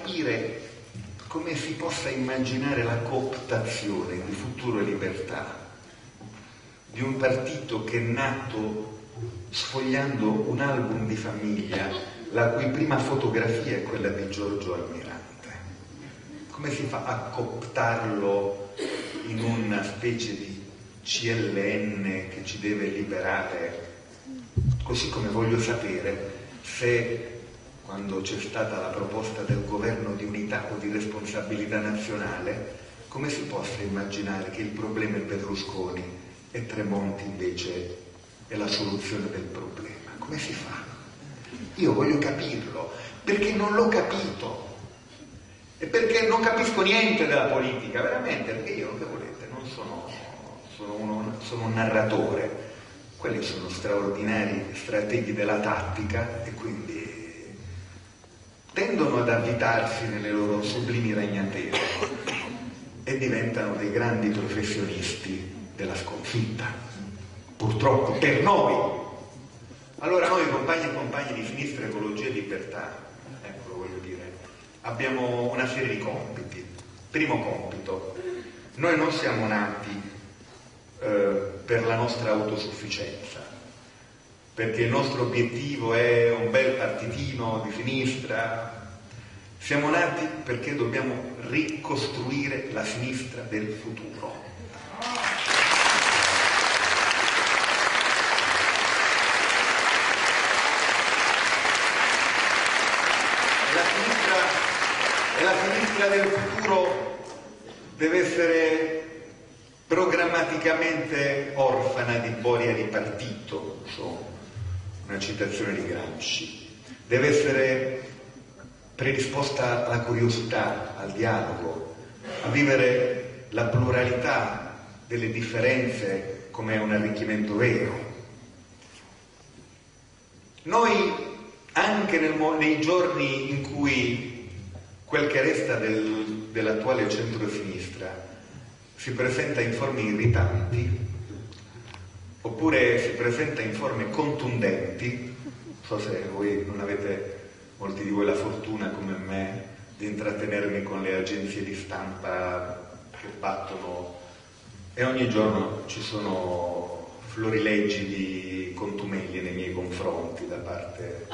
capire come si possa immaginare la cooptazione di Futuro e Libertà, di un partito che è nato sfogliando un album di famiglia, la cui prima fotografia è quella di Giorgio Almirante. Come si fa a cooptarlo in una specie di CLN che ci deve liberare? Così come voglio sapere se, quando c'è stata la proposta del governo di unità o di responsabilità nazionale, come si possa immaginare che il problema è Berlusconi e Tremonti invece è la soluzione del problema? Come si fa? Io voglio capirlo, perché non l'ho capito e perché non capisco niente della politica, veramente, perché io, che volete, non sono un narratore. Quelli sono straordinari strateghi della tattica e quindi tendono ad avvitarsi nelle loro sublimi ragnatele e diventano dei grandi professionisti della sconfitta, purtroppo per noi. Allora noi, compagni e compagni di Sinistra, Ecologia e Libertà, ecco, lo voglio dire, abbiamo una serie di compiti. Primo compito: noi non siamo nati per la nostra autosufficienza, perché il nostro obiettivo è un bel partitino di sinistra. Siamo nati perché dobbiamo ricostruire la sinistra del futuro. La sinistra del futuro deve essere programmaticamente orfana di boria di partito, una citazione di Gramsci. Deve essere predisposta alla curiosità, al dialogo, a vivere la pluralità delle differenze come un arricchimento vero. Noi, anche nei giorni in cui quel che resta dell'attuale centro-sinistra si presenta in forme irritanti, oppure si presenta in forme contundenti, non so se voi non avete, molti di voi, la fortuna come me di intrattenermi con le agenzie di stampa che battono, e ogni giorno ci sono florileggi di contumeglie nei miei confronti da parte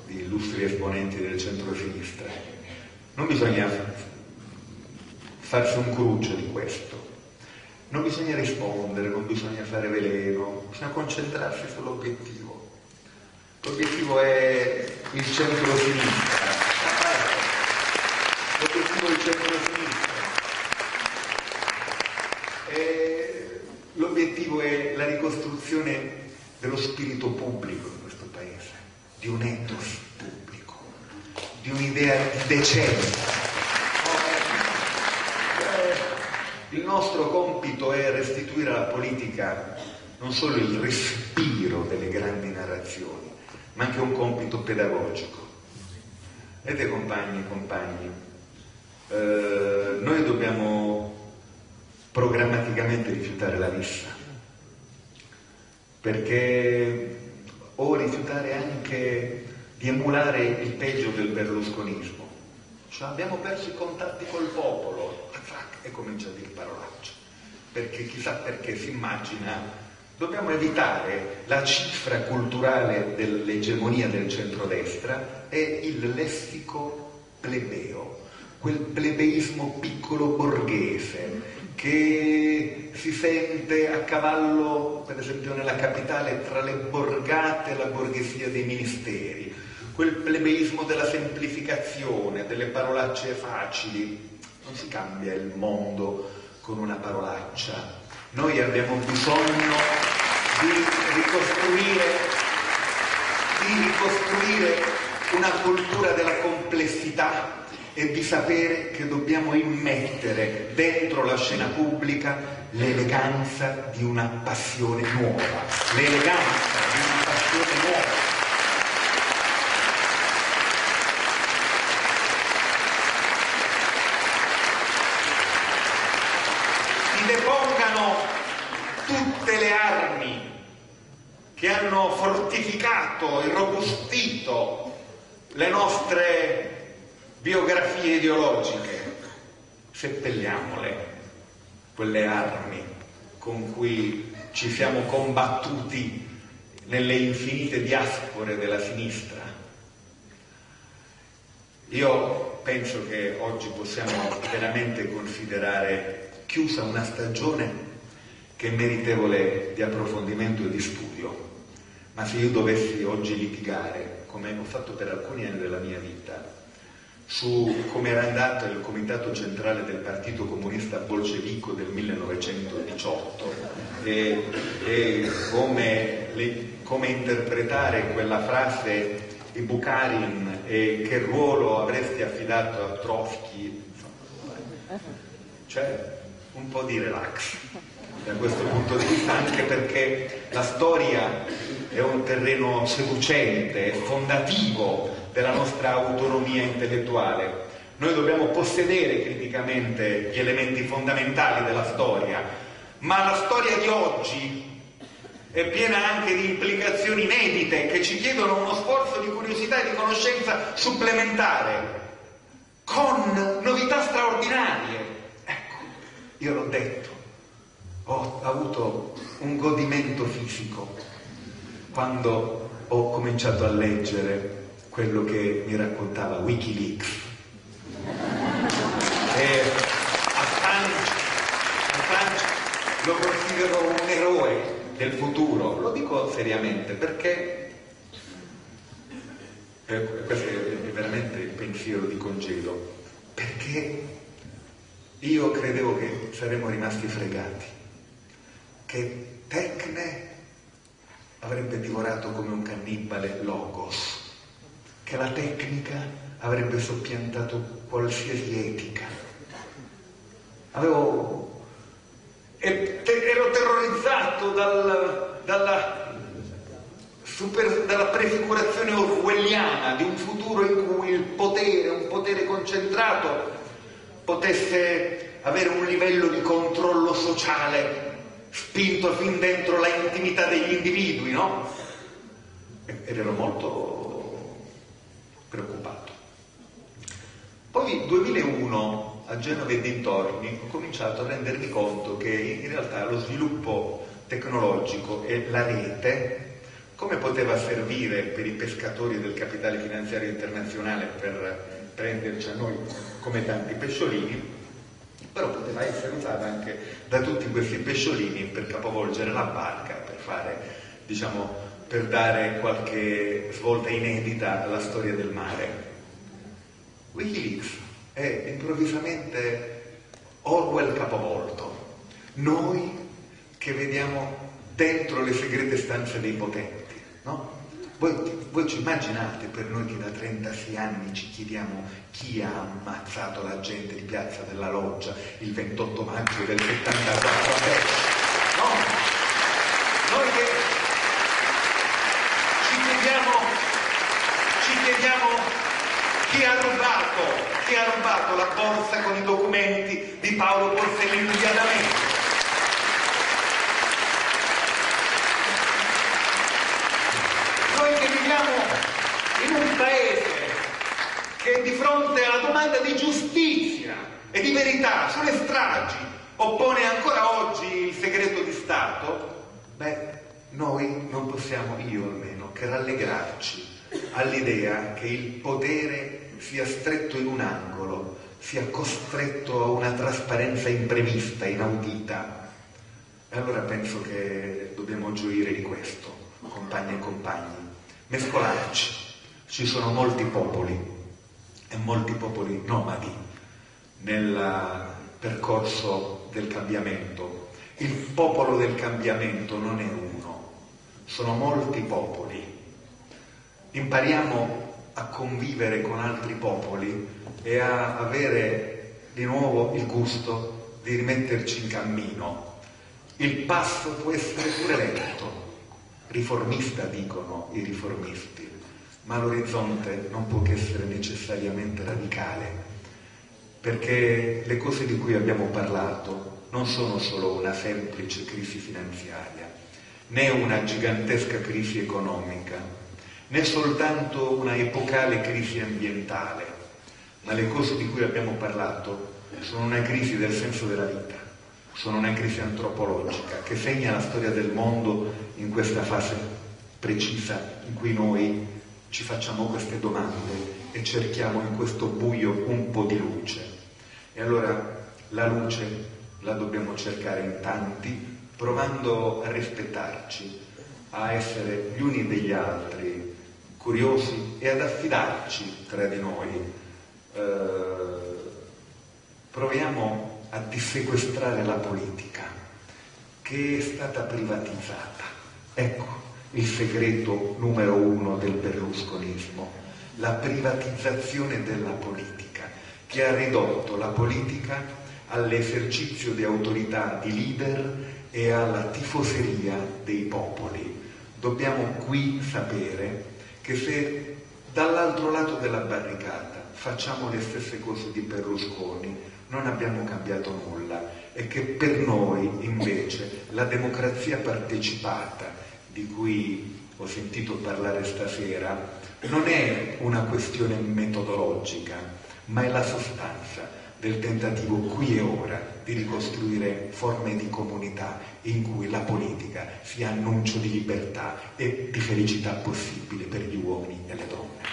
di illustri esponenti del centro-sinistra. Non bisogna farsi un cruccio di questo. Non bisogna rispondere, non bisogna fare veleno, bisogna concentrarsi sull'obiettivo. L'obiettivo è il centro-sinistra. L'obiettivo è il centro-sinistra. L'obiettivo è la ricostruzione dello spirito pubblico in questo paese, di un ethos pubblico, di un'idea di decenza. Il nostro compito è restituire alla politica non solo il respiro delle grandi narrazioni, ma anche un compito pedagogico. Vedete, compagni e compagni, noi dobbiamo programmaticamente rifiutare la rissa, o rifiutare anche di emulare il peggio del berlusconismo. Cioè, abbiamo perso i contatti col popolo, e comincia a dire parolacce, perché chissà perché si immagina. Dobbiamo evitare la cifra culturale dell'egemonia del centrodestra e il lessico plebeo, quel plebeismo piccolo borghese che si sente a cavallo, per esempio nella capitale, tra le borgate e la borghesia dei ministeri, quel plebeismo della semplificazione, delle parolacce facili. Non si cambia il mondo con una parolaccia. Noi abbiamo bisogno di ricostruire una cultura della complessità e di sapere che dobbiamo immettere dentro la scena pubblica l'eleganza di una passione nuova, l'eleganza di una passione nuova. Depongano tutte le armi che hanno fortificato e robustito le nostre biografie ideologiche, seppelliamole, quelle armi con cui ci siamo combattuti nelle infinite diaspore della sinistra. Io penso che oggi possiamo veramente considerare chiusa una stagione che è meritevole di approfondimento e di studio, ma se io dovessi oggi litigare, come ho fatto per alcuni anni della mia vita, su come era andato il comitato centrale del Partito Comunista Bolscevico del 1918 e come interpretare quella frase di Bukharin e che ruolo avresti affidato a Trotsky, cioè un po' di relax da questo punto di vista, anche perché la storia è un terreno seducente, fondativo della nostra autonomia intellettuale. Noi dobbiamo possedere criticamente gli elementi fondamentali della storia, ma la storia di oggi è piena anche di implicazioni inedite che ci chiedono uno sforzo di curiosità e di conoscenza supplementare, con novità straordinarie. Ecco, io l'ho detto, ho avuto un godimento fisico quando ho cominciato a leggere quello che mi raccontava Wikileaks. E Assange lo considero un eroe del futuro, lo dico seriamente, perché questo è veramente il pensiero di congedo, perché io credevo che saremmo rimasti fregati, che Tecne avrebbe divorato come un cannibale Logos, che la tecnica avrebbe soppiantato qualsiasi etica. Ero terrorizzato dalla prefigurazione orwelliana di un futuro in cui il potere, un potere concentrato, potesse avere un livello di controllo sociale spinto fin dentro la intimità degli individui, no? Ed ero molto preoccupato. Poi nel 2001 a Genova e dintorni ho cominciato a rendermi conto che in realtà lo sviluppo tecnologico e la rete, come poteva servire per i pescatori del capitale finanziario internazionale per prenderci a noi come tanti pesciolini, però poteva essere usata anche da tutti questi pesciolini per capovolgere la barca, per fare, per dare qualche svolta inedita alla storia del mare. Wikileaks è improvvisamente Orwell capovolto. Noi che vediamo dentro le segrete stanze dei potenti, no? Voi ci immaginate, per noi che da 36 anni ci chiediamo chi ha ammazzato la gente di Piazza della Loggia il 28 maggio del 74 a Destra, no? Noi che ci chiediamo chi ha rubato la borsa con i documenti di Paolo Borsellino immediatamente. Noi che viviamo in un paese che di fronte alla domanda di giustizia e di verità sulle stragi oppone ancora oggi il segreto di Stato, noi non possiamo, io almeno, che rallegrarci all'idea che il potere sia stretto in un angolo, sia costretto a una trasparenza imprevista, inaudita. E allora penso che dobbiamo gioire di questo, compagni e compagni, mescolarci. Ci sono molti popoli e molti popoli nomadi nel percorso del cambiamento. Il popolo del cambiamento non è uno, sono molti popoli. Impariamo a convivere con altri popoli e a avere di nuovo il gusto di rimetterci in cammino. Il passo può essere pure lento, riformista dicono i riformisti, ma l'orizzonte non può che essere necessariamente radicale, perché le cose di cui abbiamo parlato non sono solo una semplice crisi finanziaria, né una gigantesca crisi economica, né soltanto una epocale crisi ambientale, ma le cose di cui abbiamo parlato sono una crisi del senso della vita, sono una crisi antropologica che segna la storia del mondo in questa fase precisa in cui noi ci facciamo queste domande e cerchiamo in questo buio un po' di luce. E allora la luce la dobbiamo cercare in tanti, provando a rispettarci, a essere gli uni degli altri curiosi e ad affidarci tra di noi. Proviamo a dissequestrare la politica che è stata privatizzata. Ecco il segreto numero 1 del berlusconismo, la privatizzazione della politica, che ha ridotto la politica all'esercizio di autorità di leader e alla tifoseria dei popoli. Dobbiamo qui sapere che se dall'altro lato della barricata facciamo le stesse cose di Berlusconi, non abbiamo cambiato nulla, e che per noi invece la democrazia partecipata, di cui ho sentito parlare stasera, non è una questione metodologica, ma è la sostanza del tentativo qui e ora di ricostruire forme di comunità in cui la politica sia annuncio di libertà e di felicità possibile per gli uomini e le donne.